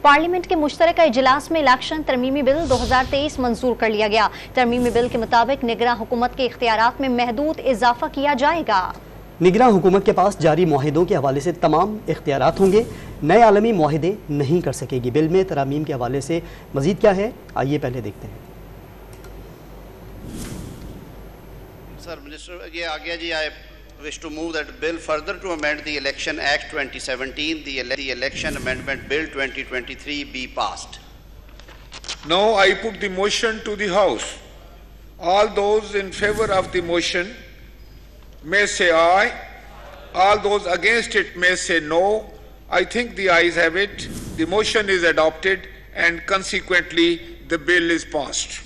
Parliament के मुश्तरका इजलास में इलेक्शन तरमीमी बिल 2023 मंजूर कर लिया गया। तरमीमी बिल के मुताबिक निगरां हुकूमत के इख्तियारात में महदूद इजाफा किया जाएगा। निगरां हुकूमत के पास जारी मुआहिदों के हवाले से तमाम इख्तियारात होंगे, नए आलमी मुआहिदे नहीं कर सकेगी। बिल में तरामीम के हवाले से मजीद क्या है, आइए पहले देखते हैं। सर मिनिस्टर, ये आ गया जी। आई wish to move that bill further to amend the Election Act 2017, the Election Amendment Bill 2023 be passed. Now I put the motion to the House. All those in favor of the motion may say aye. All those against it may say no. I think the ayes have it. The motion is adopted and consequently the bill is passed.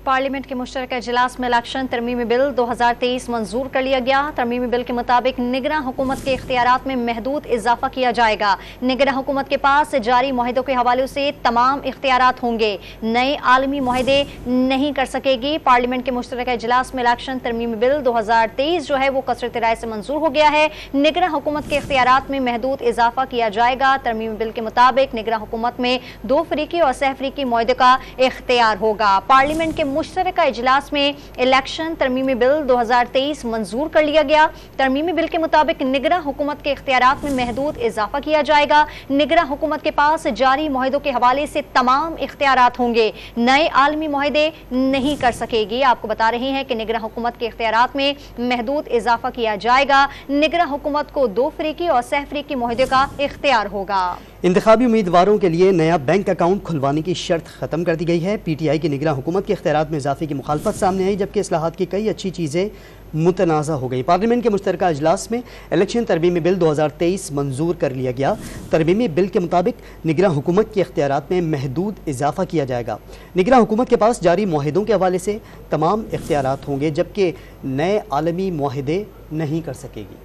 Parliament के मुश्तरका इजलास में election तरमीमी bill 2023 मंजूर कर लिया गया। तरमीमी bill के मुताबिक निगरां हुकूमत के इख्तियारात में महदूद इजाफा किया जाएगा। निगरां हुकूमत के पास जारी मुआहिदों के हवाले से तमाम इख्तियारात होंगे, नए आलमी मुआहिदे नहीं कर सकेगी। पार्लियामेंट के मुश्तरका इजलास में इलेक्शन तरमीमी बिल 2023 जो है वो कसरत राय से मंजूर हो गया है। निगरां हुकूमत के इख्तियारात में महदूद इजाफा किया जाएगा। तरमीमी बिल के मुताबिक निगरां हुकूमत में 2 फरीकी और सहफरीकी मुआहिदे का इख्तियार होगा। पार्लियामेंट के मुश्तरका इजलास में इलेक्शन तरमीमी बिल 2023 मंजूर कर लिया गया। तरमीमी बिल के मुताबिक निगरां हुकूमत के इख्तियारात में महदूद इजाफा किया जाएगा। निगरां हुकूमत के पास जारी मुआहिदों के हवाले से तमाम इख्तियारात होंगे, नए आलमी मुआहिदे नहीं कर सकेगी। आपको बता रहे हैं कि निगरां हुकूमत के इख्तियारात में महदूद इजाफा किया जाएगा। निगरां हुकूमत को 2 फरीकी और सहफरीकी मुआहिदे का इख्तियार होगा। इंतखाबी उम्मीदवारों के लिए नया बैंक अकाउंट खुलवाने की शर्त खत्म कर दी गई है। PTI की निगरां हुकूमत के इख्तियारात में इजाफे की मुखालफत सामने आई, जबकि इस्लाहात की कई अच्छी चीज़ें मुतनाज़ा हो गई। पार्लियामेंट के मुश्तरका इजलास में इलेक्शन तरमीमी बिल 2023 मंजूर कर लिया गया। तरमीमी बिल के मुताबिक निगरां हुकूमत के इख्तियारात में महदूद इजाफा किया जाएगा। निगरां हुकूमत के पास जारी मुआहिदों के हवाले से तमाम इख्तियारात होंगे, जबकि नए आलमी मुआहिदे नहीं कर सकेगी।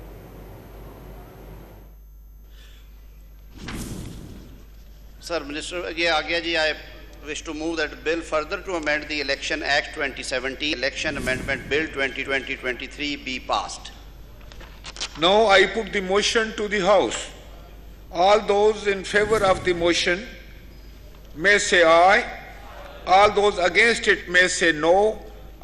सर मिनिस्टर, ये आ गया जी। आई wish to move that bill further to amend the Election Act 2017, Election Amendment Bill 2023 be passed. Now I put the motion to the House. All those in favor of the motion may say aye. All those against it may say no.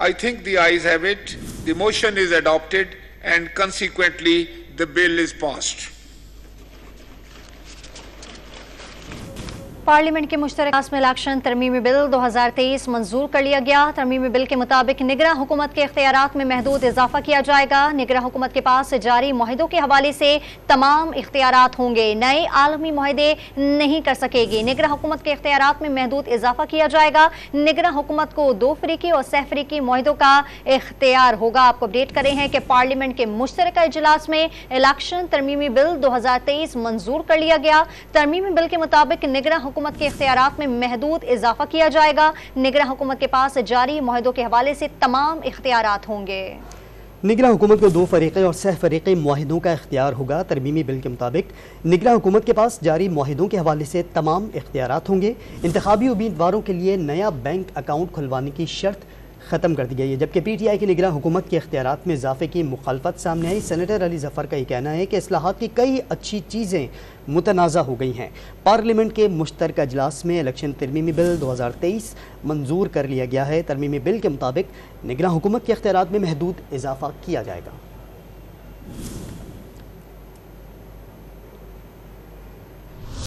I think the ayes have it. The motion is adopted and consequently the bill is passed. Parliament के मुश्तरका में election तरमीमी bill 2023 मंजूर कर लिया गया। तरमीमी bill के मुताबिक निगरां हुकूमत के इख्तियारात में महदूद इजाफा किया जाएगा। निगरां हुकूमत के पास जारी मुआहिदों के हवाले से तमाम इख्तियारात होंगे, नए आलमी मुआहिदे नहीं कर सकेगी। निगरां हुकूमत के इख्तियारात में महदूद इजाफा किया जाएगा। निगरां हुकूमत को 2 फरीकी और सहफरीकी मुआहिदों का इख्तियार होगा। आपको अपडेट करें हैं कि पार्लियामेंट के मुश्तरका इजलास में इलेक्शन तरमीमी बिल 2023 मंजूर कर लिया गया। तरमीमी बिल के मुताबिक निगरां हुकूमत के इख्तियारात में महदूद इजाफा किया जाएगा। निगरां हुकूमत के पास जारी मुआहिदों के हवाले से तमाम इख्तियारात होंगे। निगरां हुकूमत को 2 फरीक़े और सह फरीक़े मुआहिदों का इख्तियार होगा। तरमीमी बिल के मुताबिक निगरां हुकूमत के पास जारी मुआहिदों के हवाले से तमाम इख्तियारात होंगे। इंतखाबी उम्मीदवारों के लिए नया बैंक अकाउंट खुलवाने की शर्त ख़त्म कर दी गई है, जबकि PTI की निगरां हुकूमत के इख्तियारात में इजाफे की मुखालफत सामने आई। सेनेटर अली जफ़र का ये कहना है कि इस्लाहात की कई अच्छी चीज़ें मुतनाज़ा हो गई हैं। पार्लियामेंट के मुश्तरका इजलास में इलेक्शन तरमीमी बिल 2023 मंजूर कर लिया गया है। तरमीमी बिल के मुताबिक निगरां हुकूमत के इख्तियारात में महदूद इजाफा किया जाएगा।